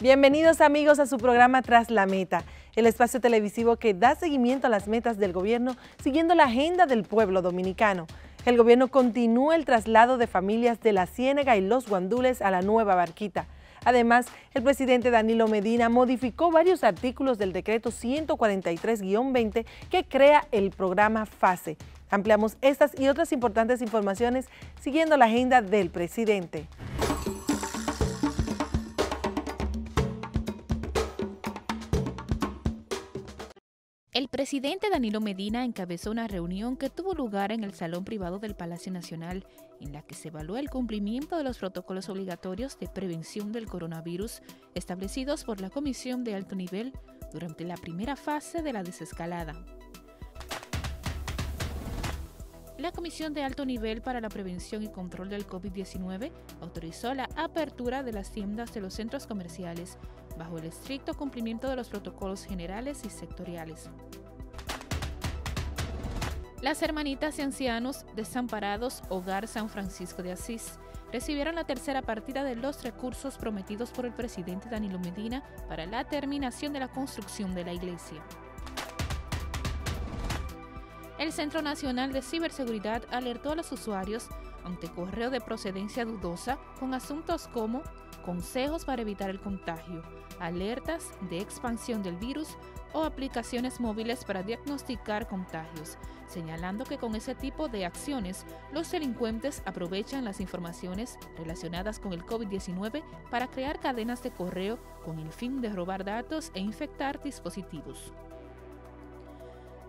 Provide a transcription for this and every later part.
Bienvenidos amigos a su programa Tras la Meta, el espacio televisivo que da seguimiento a las metas del gobierno siguiendo la agenda del pueblo dominicano. El gobierno continúa el traslado de familias de La Ciénaga y Los Guandules a la nueva Barquita. Además, el presidente Danilo Medina modificó varios artículos del decreto 143-20 que crea el programa FASE. Ampliamos estas y otras importantes informaciones siguiendo la agenda del presidente. El presidente Danilo Medina encabezó una reunión que tuvo lugar en el Salón Privado del Palacio Nacional, en la que se evaluó el cumplimiento de los protocolos obligatorios de prevención del coronavirus establecidos por la Comisión de Alto Nivel durante la primera fase de la desescalada. La Comisión de Alto Nivel para la Prevención y Control del COVID-19 autorizó la apertura de las tiendas de los centros comerciales bajo el estricto cumplimiento de los protocolos generales y sectoriales. Las hermanitas de ancianos desamparados Hogar San Francisco de Asís recibieron la tercera partida de los recursos prometidos por el presidente Danilo Medina para la terminación de la construcción de la iglesia. El Centro Nacional de Ciberseguridad alertó a los usuarios ante correo de procedencia dudosa con asuntos como consejos para evitar el contagio, alertas de expansión del virus o aplicaciones móviles para diagnosticar contagios, señalando que con ese tipo de acciones los delincuentes aprovechan las informaciones relacionadas con el COVID-19 para crear cadenas de correo con el fin de robar datos e infectar dispositivos.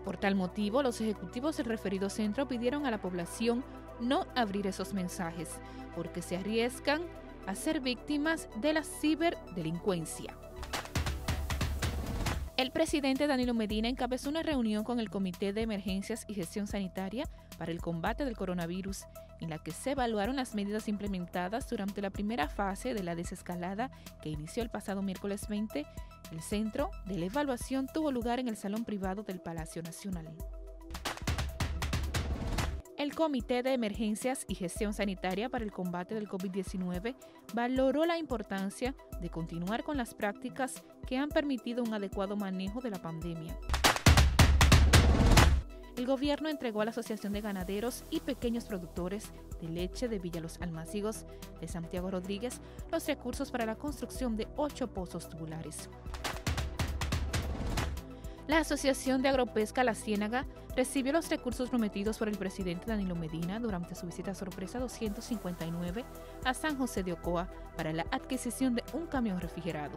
Por tal motivo, los ejecutivos del referido centro pidieron a la población no abrir esos mensajes, porque se arriesgan a ser víctimas de la ciberdelincuencia. El presidente Danilo Medina encabezó una reunión con el Comité de Emergencias y Gestión Sanitaria para el combate del coronavirus, en la que se evaluaron las medidas implementadas durante la primera fase de la desescalada que inició el pasado miércoles 20. El centro de la evaluación tuvo lugar en el Salón Privado del Palacio Nacional. El Comité de Emergencias y Gestión Sanitaria para el Combate del COVID-19 valoró la importancia de continuar con las prácticas que han permitido un adecuado manejo de la pandemia. El gobierno entregó a la Asociación de Ganaderos y Pequeños Productores de Leche de Villa Los Almácigos de Santiago Rodríguez los recursos para la construcción de 8 pozos tubulares. La Asociación de Agropesca La Ciénaga recibió los recursos prometidos por el presidente Danilo Medina durante su visita sorpresa 259 a San José de Ocoa para la adquisición de un camión refrigerado.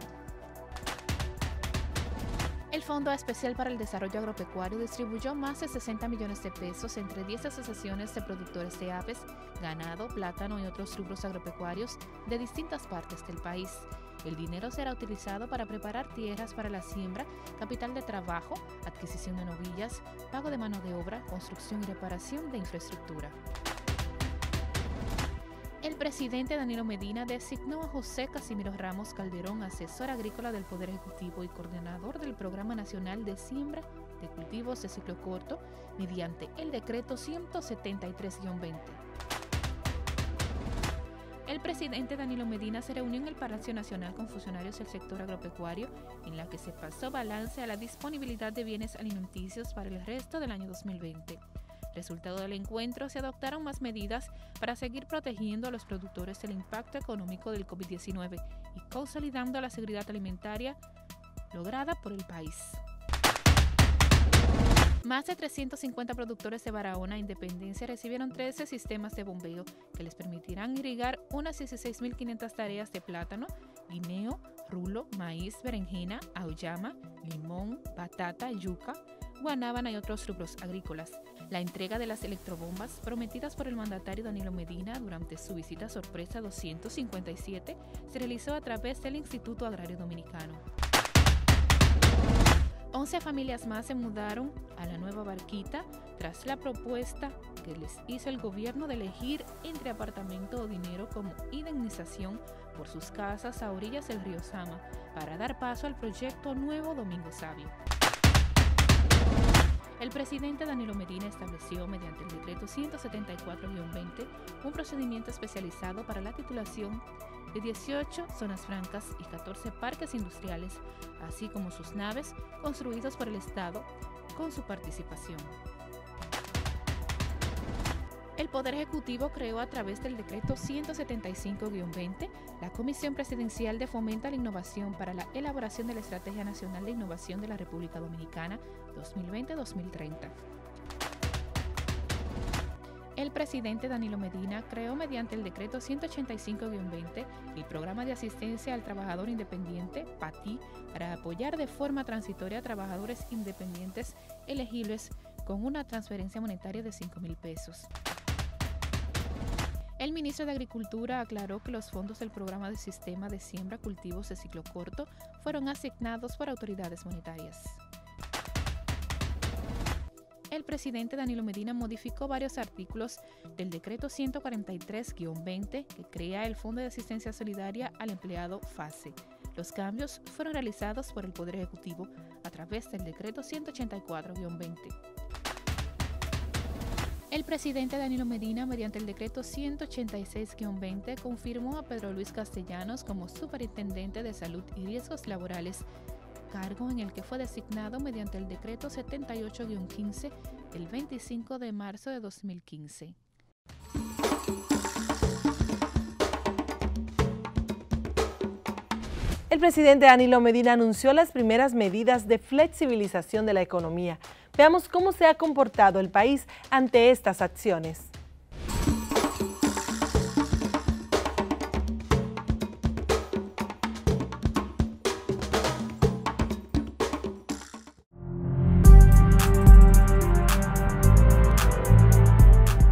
El Fondo Especial para el Desarrollo Agropecuario distribuyó más de 60 millones de pesos entre 10 asociaciones de productores de aves, ganado, plátano y otros rubros agropecuarios de distintas partes del país. El dinero será utilizado para preparar tierras para la siembra, capital de trabajo, adquisición de novillas, pago de mano de obra, construcción y reparación de infraestructura. El presidente Danilo Medina designó a José Casimiro Ramos Calderón, asesor agrícola del Poder Ejecutivo y coordinador del Programa Nacional de Siembra de Cultivos de Ciclo Corto, mediante el decreto 173-20. El presidente Danilo Medina se reunió en el Palacio Nacional con funcionarios del sector agropecuario, en la que se pasó balance a la disponibilidad de bienes alimenticios para el resto del año 2020. Resultado del encuentro, se adoptaron más medidas para seguir protegiendo a los productores del impacto económico del COVID-19 y consolidando la seguridad alimentaria lograda por el país. Más de 350 productores de Barahona e Independencia recibieron 13 sistemas de bombeo que les permitirán irrigar unas 16.500 tareas de plátano, guineo, rulo, maíz, berenjena, auyama, limón, batata, yuca, guanábana y otros rubros agrícolas. La entrega de las electrobombas prometidas por el mandatario Danilo Medina durante su visita sorpresa 257 se realizó a través del Instituto Agrario Dominicano. 11 familias más se mudaron a la nueva Barquita tras la propuesta que les hizo el gobierno de elegir entre apartamento o dinero como indemnización por sus casas a orillas del río Sama para dar paso al proyecto Nuevo Domingo Sabio. El presidente Danilo Medina estableció mediante el decreto 174-20 un procedimiento especializado para la titulación de 18 zonas francas y 14 parques industriales, así como sus naves construidos por el Estado con su participación. El Poder Ejecutivo creó a través del Decreto 175-20 la Comisión Presidencial de Fomento a la Innovación para la elaboración de la Estrategia Nacional de Innovación de la República Dominicana 2020-2030. El presidente Danilo Medina creó mediante el Decreto 185-20 el Programa de Asistencia al Trabajador Independiente, PATI, para apoyar de forma transitoria a trabajadores independientes elegibles con una transferencia monetaria de 5.000 pesos. El ministro de Agricultura aclaró que los fondos del programa de sistema de siembra cultivos de ciclo corto fueron asignados por autoridades monetarias. El presidente Danilo Medina modificó varios artículos del decreto 143-20 que crea el Fondo de Asistencia Solidaria al Empleado FASE. Los cambios fueron realizados por el Poder Ejecutivo a través del decreto 184-20. El presidente Danilo Medina, mediante el decreto 186-20, confirmó a Pedro Luis Castellanos como Superintendente de Salud y Riesgos Laborales, cargo en el que fue designado mediante el decreto 78-15 el 25 de marzo de 2015. El presidente Danilo Medina anunció las primeras medidas de flexibilización de la economía. Veamos cómo se ha comportado el país ante estas acciones.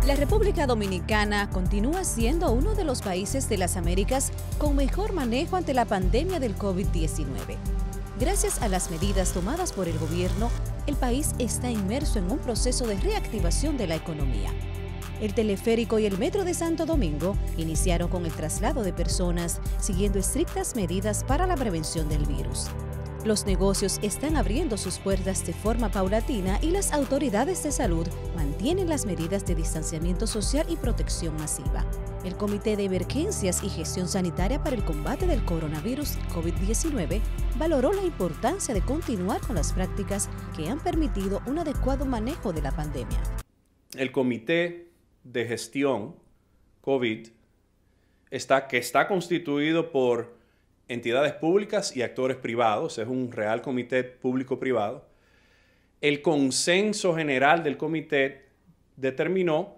La República Dominicana continúa siendo uno de los países de las Américas con mejor manejo ante la pandemia del COVID-19. Gracias a las medidas tomadas por el gobierno, el país está inmerso en un proceso de reactivación de la economía. El teleférico y el metro de Santo Domingo iniciaron con el traslado de personas, siguiendo estrictas medidas para la prevención del virus. Los negocios están abriendo sus puertas de forma paulatina y las autoridades de salud mantienen las medidas de distanciamiento social y protección masiva. El Comité de Emergencias y Gestión Sanitaria para el Combate del Coronavirus COVID-19 valoró la importancia de continuar con las prácticas que han permitido un adecuado manejo de la pandemia. El Comité de Gestión COVID que está constituido por entidades públicas y actores privados, es un real comité público-privado. El consenso general del comité determinó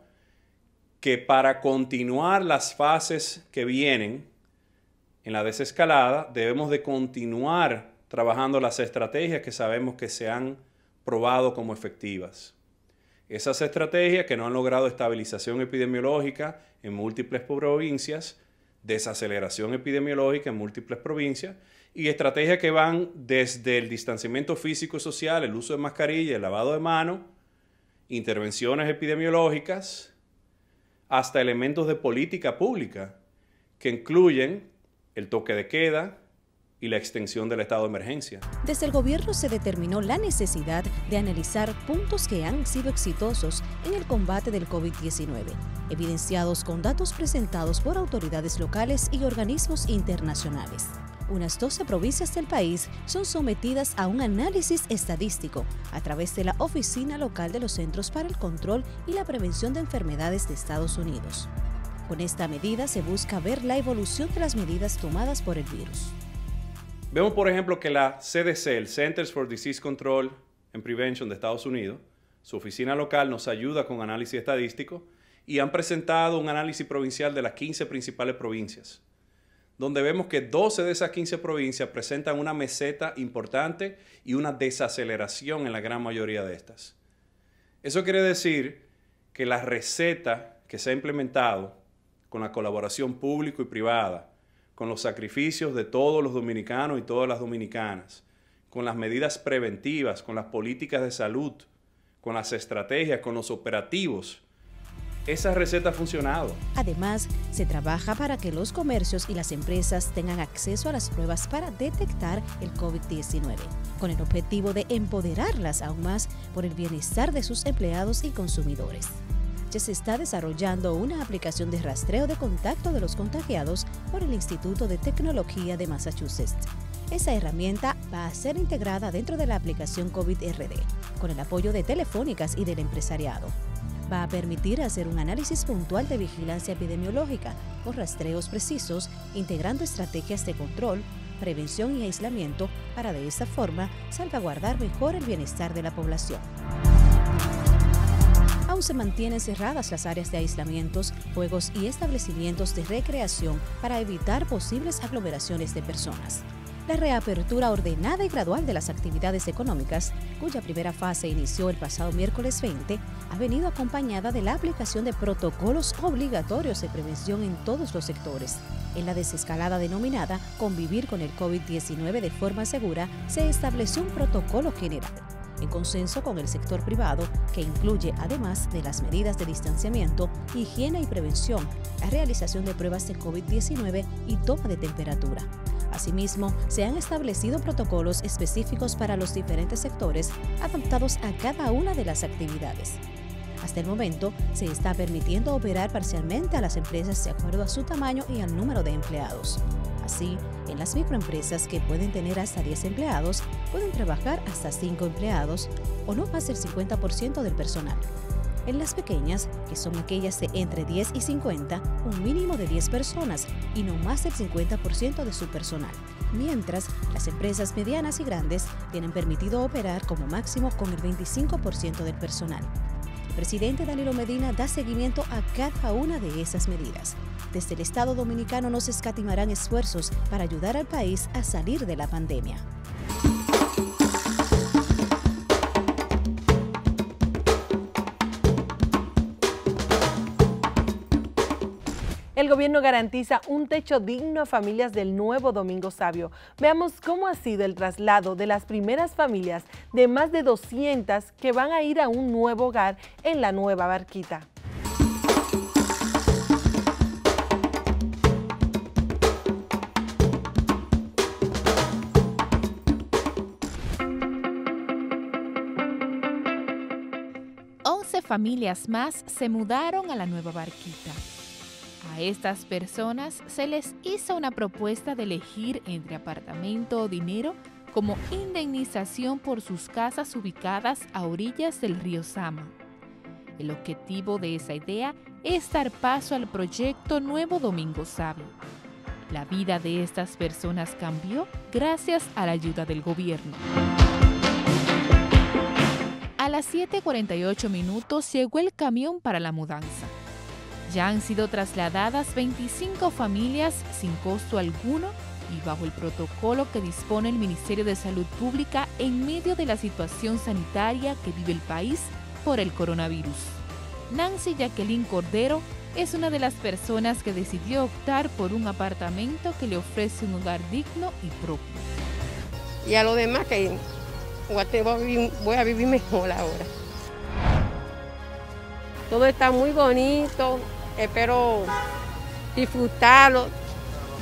que para continuar las fases que vienen en la desescalada, debemos de continuar trabajando las estrategias que sabemos que se han probado como efectivas. Esas estrategias que no han logrado estabilización epidemiológica en múltiples provincias, desaceleración epidemiológica en múltiples provincias y estrategias que van desde el distanciamiento físico y social, el uso de mascarilla, el lavado de manos, intervenciones epidemiológicas, hasta elementos de política pública que incluyen el toque de queda y la extensión del estado de emergencia. Desde el gobierno se determinó la necesidad de analizar puntos que han sido exitosos en el combate del COVID-19, evidenciados con datos presentados por autoridades locales y organismos internacionales. Unas 12 provincias del país son sometidas a un análisis estadístico a través de la Oficina Local de los Centros para el Control y la Prevención de Enfermedades de Estados Unidos. Con esta medida se busca ver la evolución de las medidas tomadas por el virus. Vemos, por ejemplo, que la CDC, el Centers for Disease Control and Prevention de Estados Unidos, su oficina local nos ayuda con análisis estadístico y han presentado un análisis provincial de las 15 principales provincias, donde vemos que 12 de esas 15 provincias presentan una meseta importante y una desaceleración en la gran mayoría de estas. Eso quiere decir que la receta que se ha implementado con la colaboración público y privada, con los sacrificios de todos los dominicanos y todas las dominicanas, con las medidas preventivas, con las políticas de salud, con las estrategias, con los operativos, esa receta ha funcionado. Además, se trabaja para que los comercios y las empresas tengan acceso a las pruebas para detectar el COVID-19, con el objetivo de empoderarlas aún más por el bienestar de sus empleados y consumidores. ya se está desarrollando una aplicación de rastreo de contacto de los contagiados por el Instituto de Tecnología de Massachusetts. Esa herramienta va a ser integrada dentro de la aplicación COVID-RD, con el apoyo de Telefónicas y del empresariado. Va a permitir hacer un análisis puntual de vigilancia epidemiológica con rastreos precisos, integrando estrategias de control, prevención y aislamiento para de esta forma salvaguardar mejor el bienestar de la población. Aún se mantienen cerradas las áreas de aislamientos, juegos y establecimientos de recreación para evitar posibles aglomeraciones de personas. La reapertura ordenada y gradual de las actividades económicas, cuya primera fase inició el pasado miércoles 20, ha venido acompañada de la aplicación de protocolos obligatorios de prevención en todos los sectores. En la desescalada denominada Convivir con el COVID-19 de forma segura, se estableció un protocolo general, en consenso con el sector privado, que incluye, además de las medidas de distanciamiento, higiene y prevención, la realización de pruebas de COVID-19 y toma de temperatura. Asimismo, se han establecido protocolos específicos para los diferentes sectores, adaptados a cada una de las actividades. Hasta el momento, se está permitiendo operar parcialmente a las empresas de acuerdo a su tamaño y al número de empleados. Así, en las microempresas, que pueden tener hasta 10 empleados, pueden trabajar hasta 5 empleados o no más del 50% del personal. En las pequeñas, que son aquellas de entre 10 y 50, un mínimo de 10 personas y no más del 50% de su personal. Mientras, las empresas medianas y grandes tienen permitido operar como máximo con el 25% del personal. El presidente Danilo Medina da seguimiento a cada una de esas medidas. Desde el Estado Dominicano no se escatimarán esfuerzos para ayudar al país a salir de la pandemia. El gobierno garantiza un techo digno a familias del Nuevo Domingo Sabio. Veamos cómo ha sido el traslado de las primeras familias de más de 200 que van a ir a un nuevo hogar en la Nueva Barquita. Familias más se mudaron a la Nueva Barquita. A estas personas se les hizo una propuesta de elegir entre apartamento o dinero como indemnización por sus casas ubicadas a orillas del río Sama. El objetivo de esa idea es dar paso al proyecto Nuevo Domingo Sabio. La vida de estas personas cambió gracias a la ayuda del gobierno. A las 7:48 llegó el camión para la mudanza. Ya han sido trasladadas 25 familias sin costo alguno y bajo el protocolo que dispone el Ministerio de Salud Pública en medio de la situación sanitaria que vive el país por el coronavirus. Nancy Jacqueline Cordero es una de las personas que decidió optar por un apartamento que le ofrece un hogar digno y propio. Y a lo demás que voy a vivir mejor ahora. Todo está muy bonito, espero disfrutarlo,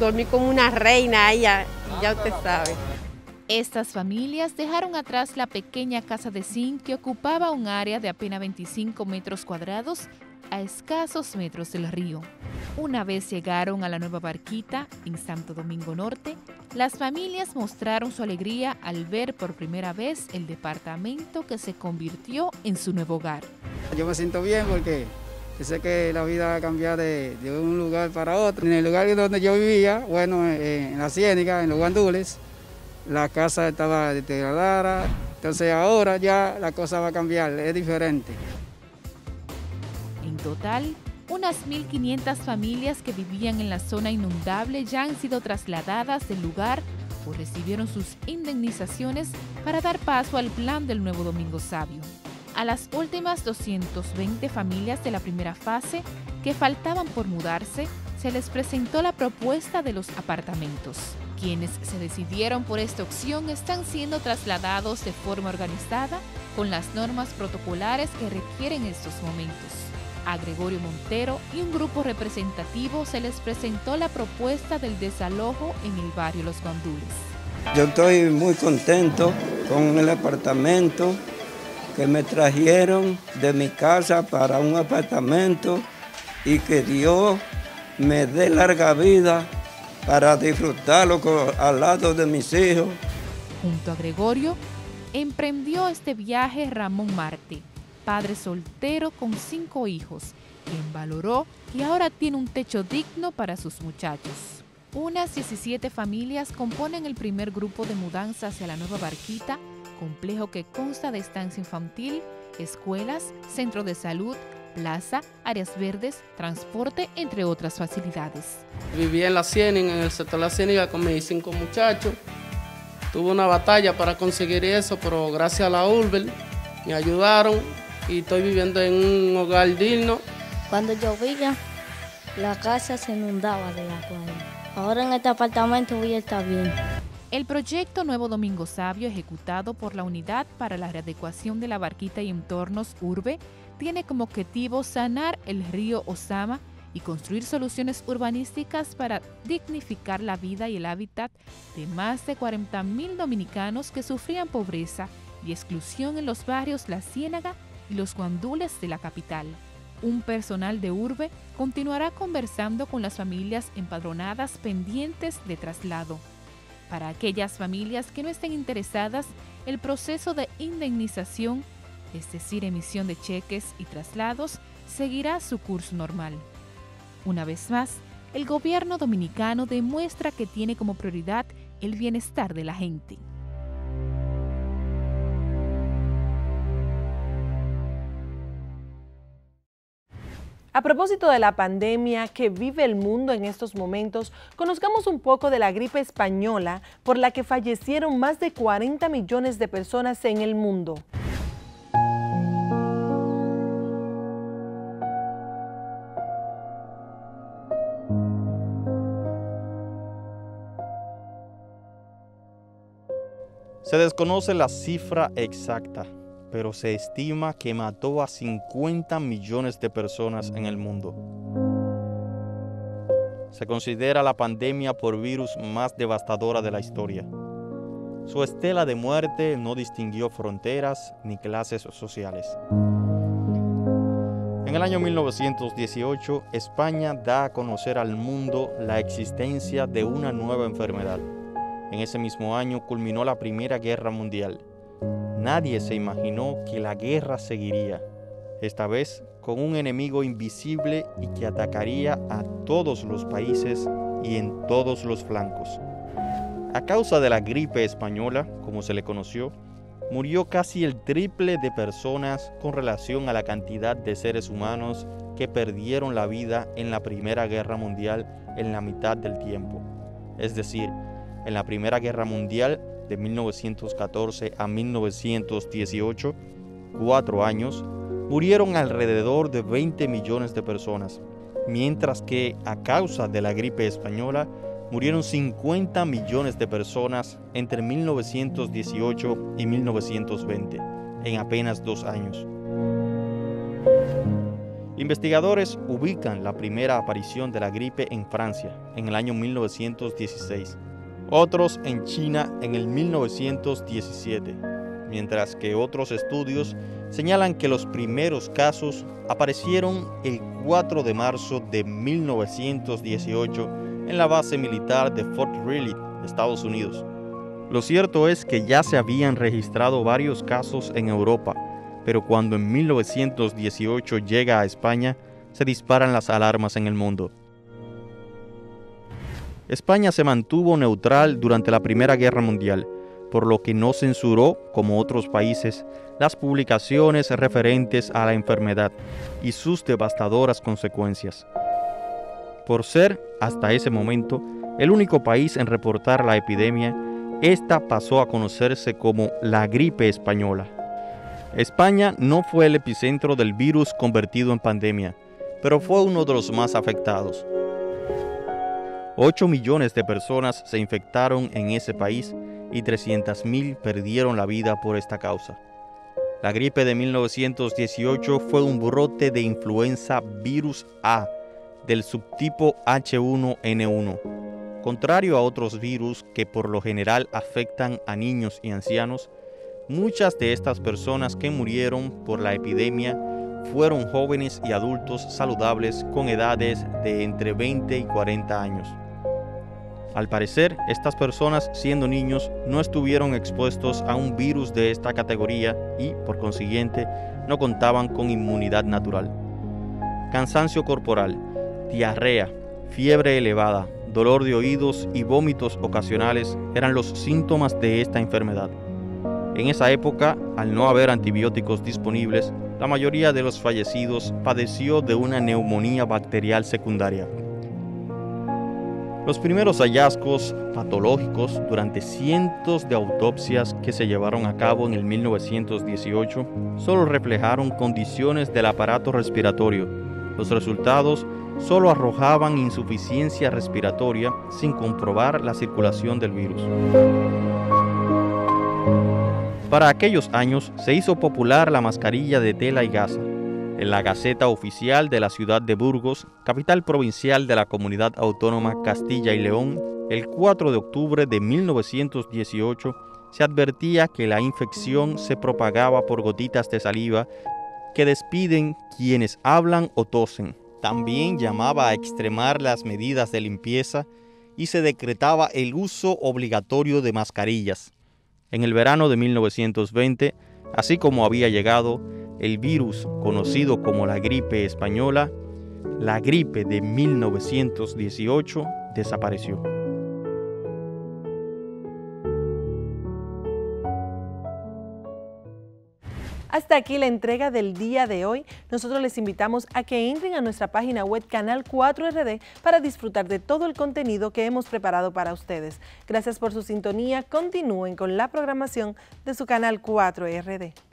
dormir como una reina ahí, ya usted sabe. Estas familias dejaron atrás la pequeña casa de zinc que ocupaba un área de apenas 25 metros cuadrados a escasos metros del río. Una vez llegaron a la Nueva Barquita, en Santo Domingo Norte, las familias mostraron su alegría al ver por primera vez el departamento que se convirtió en su nuevo hogar. Yo me siento bien porque yo sé que la vida va a cambiar de un lugar para otro. En el lugar donde yo vivía, bueno, en la Ciénaga, en los Guandules, la casa estaba deteriorada, entonces ahora ya la cosa va a cambiar, es diferente. En total, unas 1.500 familias que vivían en la zona inundable ya han sido trasladadas del lugar o recibieron sus indemnizaciones para dar paso al plan del Nuevo Domingo Sabio. A las últimas 220 familias de la primera fase que faltaban por mudarse, se les presentó la propuesta de los apartamentos. Quienes se decidieron por esta opción están siendo trasladados de forma organizada con las normas protocolares que requieren estos momentos. A Gregorio Montero y un grupo representativo se les presentó la propuesta del desalojo en el barrio Los Guandules. Yo estoy muy contento con el apartamento que me trajeron de mi casa para un apartamento y que Dios me dé larga vida para disfrutarlo al lado de mis hijos. Junto a Gregorio, emprendió este viaje Ramón Marte, padre soltero con 5 hijos, quien valoró que ahora tiene un techo digno para sus muchachos. Unas 17 familias componen el primer grupo de mudanza hacia la nueva Barquita, complejo que consta de estancia infantil, escuelas, centro de salud, plaza, áreas verdes, transporte, entre otras facilidades. Viví en La Ciénaga, en el sector La Ciénaga, con mis 5 muchachos. Tuve una batalla para conseguir eso, pero gracias a la urbe me ayudaron y estoy viviendo en un hogar digno. Cuando llovía, la casa se inundaba de agua. Ahora en este apartamento voy a estar bien. El proyecto Nuevo Domingo Sabio, ejecutado por la Unidad para la Readecuación de la Barquita y Entornos Urbe, tiene como objetivo sanar el río Osama y construir soluciones urbanísticas para dignificar la vida y el hábitat de más de 40.000 dominicanos que sufrían pobreza y exclusión en los barrios La Ciénaga y los guandules de la capital. Un personal de Urbe continuará conversando con las familias empadronadas pendientes de traslado. Para aquellas familias que no estén interesadas, el proceso de indemnización, es decir, emisión de cheques y traslados, seguirá su curso normal. Una vez más, el gobierno dominicano demuestra que tiene como prioridad el bienestar de la gente. A propósito de la pandemia que vive el mundo en estos momentos, conozcamos un poco de la gripe española, por la que fallecieron más de 40 millones de personas en el mundo. Se desconoce la cifra exacta, pero se estima que mató a 50 millones de personas en el mundo. Se considera la pandemia por virus más devastadora de la historia. Su estela de muerte no distinguió fronteras ni clases sociales. En el año 1918, España da a conocer al mundo la existencia de una nueva enfermedad. En ese mismo año culminó la Primera Guerra Mundial. Nadie se imaginó que la guerra seguiría, esta vez con un enemigo invisible y que atacaría a todos los países y en todos los flancos. A causa de la gripe española, como se le conoció, murió casi el triple de personas con relación a la cantidad de seres humanos que perdieron la vida en la Primera Guerra Mundial en la mitad del tiempo. Es decir, en la Primera Guerra Mundial, de 1914 a 1918, 4 años, murieron alrededor de 20 millones de personas, mientras que a causa de la gripe española murieron 50 millones de personas entre 1918 y 1920, en apenas 2 años. Investigadores ubican la primera aparición de la gripe en Francia, en el año 1916. Otros en China en el 1917, mientras que otros estudios señalan que los primeros casos aparecieron el 4 de marzo de 1918 en la base militar de Fort Riley, Estados Unidos. Lo cierto es que ya se habían registrado varios casos en Europa, pero cuando en 1918 llega a España, se disparan las alarmas en el mundo. España se mantuvo neutral durante la Primera Guerra Mundial, por lo que no censuró, como otros países, las publicaciones referentes a la enfermedad y sus devastadoras consecuencias. Por ser, hasta ese momento, el único país en reportar la epidemia, esta pasó a conocerse como la gripe española. España no fue el epicentro del virus convertido en pandemia, pero fue uno de los más afectados. 8 millones de personas se infectaron en ese país y 300.000 perdieron la vida por esta causa. La gripe de 1918 fue un brote de influenza virus A del subtipo H1N1. Contrario a otros virus que por lo general afectan a niños y ancianos, Muchas de estas personas que murieron por la epidemia fueron jóvenes y adultos saludables con edades de entre 20 y 40 años. Al parecer, estas personas, siendo niños, no estuvieron expuestos a un virus de esta categoría y, por consiguiente, no contaban con inmunidad natural. Cansancio corporal, diarrea, fiebre elevada, dolor de oídos y vómitos ocasionales eran los síntomas de esta enfermedad. En esa época, al no haber antibióticos disponibles, la mayoría de los fallecidos padeció de una neumonía bacterial secundaria. Los primeros hallazgos patológicos durante cientos de autopsias que se llevaron a cabo en el 1918 solo reflejaron condiciones del aparato respiratorio. Los resultados solo arrojaban insuficiencia respiratoria sin comprobar la circulación del virus. Para aquellos años se hizo popular la mascarilla de tela y gasa. En la Gaceta Oficial de la ciudad de Burgos, capital provincial de la Comunidad Autónoma Castilla y León, el 4 de octubre de 1918, se advertía que la infección se propagaba por gotitas de saliva que despiden quienes hablan o tosen. También llamaba a extremar las medidas de limpieza y se decretaba el uso obligatorio de mascarillas. En el verano de 1920, así como había llegado el virus conocido como la gripe española, la gripe de 1918 desapareció. Hasta aquí la entrega del día de hoy. Nosotros les invitamos a que entren a nuestra página web Canal 4RD para disfrutar de todo el contenido que hemos preparado para ustedes. Gracias por su sintonía. Continúen con la programación de su Canal 4RD.